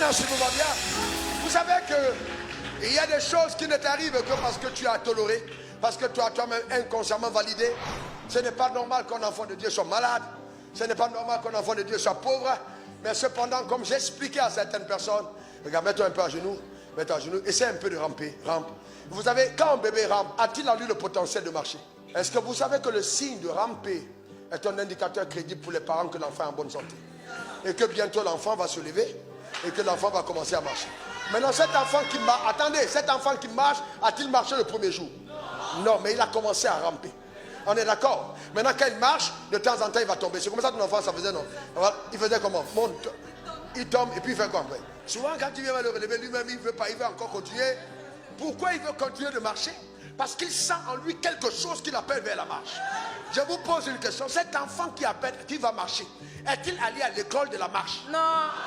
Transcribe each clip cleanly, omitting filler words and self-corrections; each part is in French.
Merci, vous va bien. Vous savez qu'il y a des choses qui ne t'arrivent que parce que tu as toléré, parce que tu as toi-même inconsciemment validé. Ce n'est pas normal qu'un enfant de Dieu soit malade. Ce n'est pas normal qu'un enfant de Dieu soit pauvre. Mais cependant, comme j'expliquais à certaines personnes, regarde, mets-toi un peu à genoux, mets-toi à genoux, essaie un peu de ramper, rampe. Vous savez, quand un bébé rampe, a-t-il en lui le potentiel de marcher? Est-ce que vous savez que le signe de ramper est un indicateur crédible pour les parents que l'enfant est en bonne santé? Et que bientôt l'enfant va se lever et que l'enfant va commencer à marcher. Maintenant, cet enfant qui marche, attendez, cet enfant qui marche, a-t-il marché le premier jour? Non, mais il a commencé à ramper. On est d'accord? Maintenant, quand il marche, de temps en temps, il va tomber. C'est comme ça que ton enfant, ça faisait, non? Il faisait comment? Il tombe et puis il fait quoi après? Souvent, quand tu viens le relever, lui-même, il ne veut pas, il veut encore continuer. Pourquoi il veut continuer de marcher? Parce qu'il sent en lui quelque chose qui l'appelle vers la marche. Je vous pose une question. Cet enfant qui va marcher, est-il allé à l'école de la marche? Non.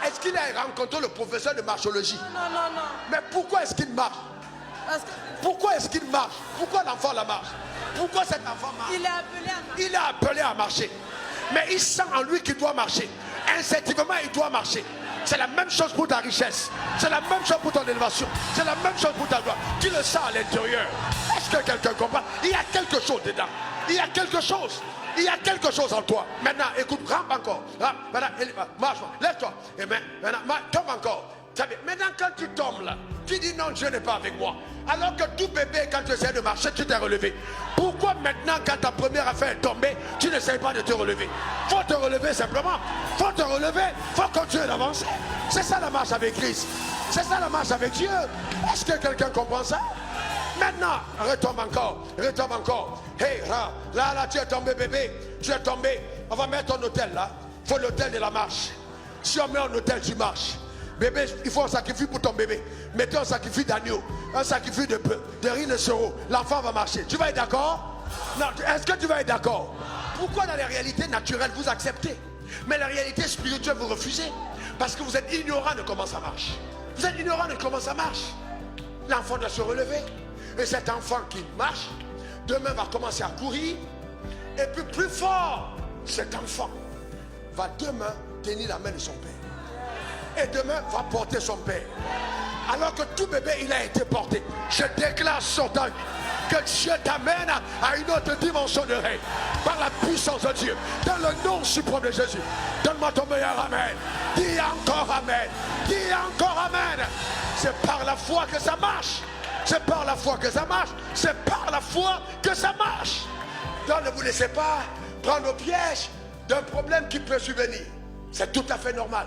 Est-ce qu'il a rencontré le professeur de marchologie? Non. Mais pourquoi est-ce qu'il marche? Pourquoi est-ce qu'il marche? Pourquoi l'enfant la marche? Pourquoi cet enfant marche? Il est appelé à marcher. Il est appelé à marcher. Mais il sent en lui qu'il doit marcher. Instinctivement, il doit marcher. C'est la même chose pour ta richesse. C'est la même chose pour ton élévation. C'est la même chose pour ta gloire. Tu le sens à l'intérieur. Est-ce que quelqu'un comprend? Il y a quelque chose dedans. Il y a quelque chose. Il y a quelque chose en toi. Maintenant, écoute, rampe encore. Rampe. Maintenant, marche. Lève-toi. Et maintenant, tombe encore. Maintenant, quand tu tombes là, tu dis non, Dieu n'est pas avec moi. Alors que tout bébé, quand tu essaies de marcher, tu t'es relevé. Pourquoi maintenant, quand ta première affaire est tombée, tu n'essayes pas de te relever? Faut te relever simplement. Faut te relever. Faut continuer d'avancer. C'est ça la marche avec Christ. C'est ça la marche avec Dieu. Est-ce que quelqu'un comprend ça? Maintenant, retombe encore. Retombe encore. Hey, là, tu es tombé, bébé. Tu es tombé. On va mettre ton hôtel là. Il faut l'hôtel de la marche. Si on met un hôtel, tu marches. Bébé, il faut un sacrifice pour ton bébé. Mettez un sacrifice d'agneau, un sacrifice de bœuf, de riz de sereau. L'enfant va marcher. Tu vas être d'accord? Non, est-ce que tu vas être d'accord? Pourquoi dans les réalités naturelles vous acceptez, mais la réalité spirituelle vous refusez? Parce que vous êtes ignorant de comment ça marche. Vous êtes ignorant de comment ça marche. L'enfant doit se relever. Et cet enfant qui marche, demain va commencer à courir. Et puis plus fort, cet enfant va demain tenir la main de son père. Et demain va porter son père. Alors que tout bébé il a été porté. Je déclare sur ta vie que Dieu t'amène à une autre dimension de règne par la puissance de Dieu, dans le nom suprême de Jésus. Donne-moi ton meilleur amen. Dis encore amen. Dis encore amen. C'est par la foi que ça marche. C'est par la foi que ça marche. C'est par la foi que ça marche. Donc ne vous laissez pas prendre au piège d'un problème qui peut survenir. C'est tout à fait normal.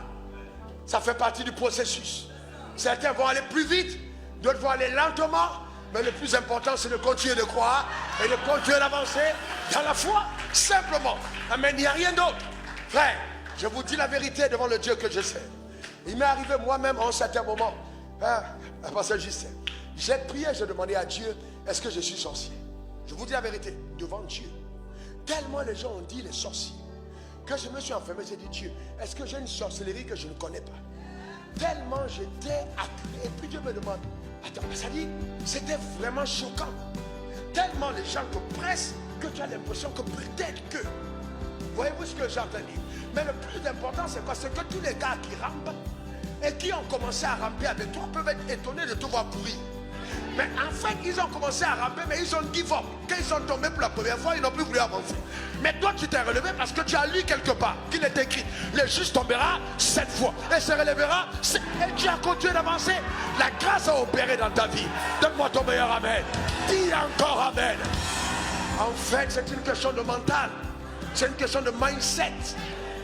Ça fait partie du processus. Certains vont aller plus vite, d'autres vont aller lentement. Mais le plus important, c'est de continuer de croire et de continuer d'avancer dans la foi. Simplement. Amen. Il n'y a rien d'autre. Frère, je vous dis la vérité devant le Dieu que je sais. Il m'est arrivé moi-même en un certain moment. Pasteur Justin, j'ai prié, j'ai demandé à Dieu, est-ce que je suis sorcier? Je vous dis la vérité, devant Dieu. Tellement les gens ont dit les sorciers, que je me suis enfermé, j'ai dit Dieu, est-ce que j'ai une sorcellerie que je ne connais pas? Tellement j'étais accré. Et puis Dieu me demande, attends, ça dit, c'était vraiment choquant. Tellement les gens te pressent que tu as l'impression que peut-être que. Voyez-vous ce que j'ai entendu? Mais le plus important, c'est quoi? C'est que tous les gars qui rampent et qui ont commencé à ramper avec toi peuvent être étonnés de te voir courir. Mais en fait, ils ont commencé à ramper, mais ils ont give up. Quand ils sont tombés pour la première fois, ils n'ont plus voulu avancer. Mais toi, tu t'es relevé parce que tu as lu quelque part qu'il est écrit, le juste tombera 7 fois et se relèvera. Et tu as continué d'avancer. La grâce a opéré dans ta vie. Donne-moi ton meilleur amen. Dis encore amen. En fait, c'est une question de mental. C'est une question de mindset.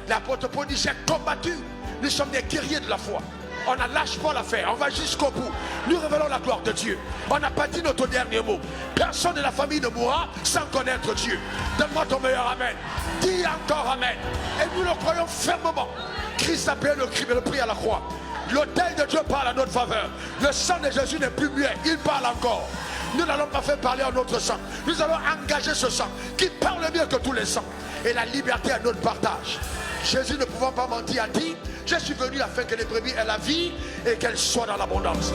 L'apôtre Paul dit, j'ai combattu. Nous sommes des guerriers de la foi. On ne lâche pas l'affaire, on va jusqu'au bout. Nous révélons la gloire de Dieu. On n'a pas dit notre dernier mot. Personne de la famille ne mourra sans connaître Dieu. Donne-moi ton meilleur amen. Dis encore amen. Et nous le croyons fermement. Christ a payé le prix à la croix. L'autel de Dieu parle à notre faveur. Le sang de Jésus n'est plus muet, il parle encore. Nous n'allons pas faire parler à notre sang. Nous allons engager ce sang qui parle mieux que tous les sangs. Et la liberté est notre partage. Jésus, ne pouvant pas mentir, a dit, je suis venu afin que les brebis aient la vie et qu'elles soient dans l'abondance.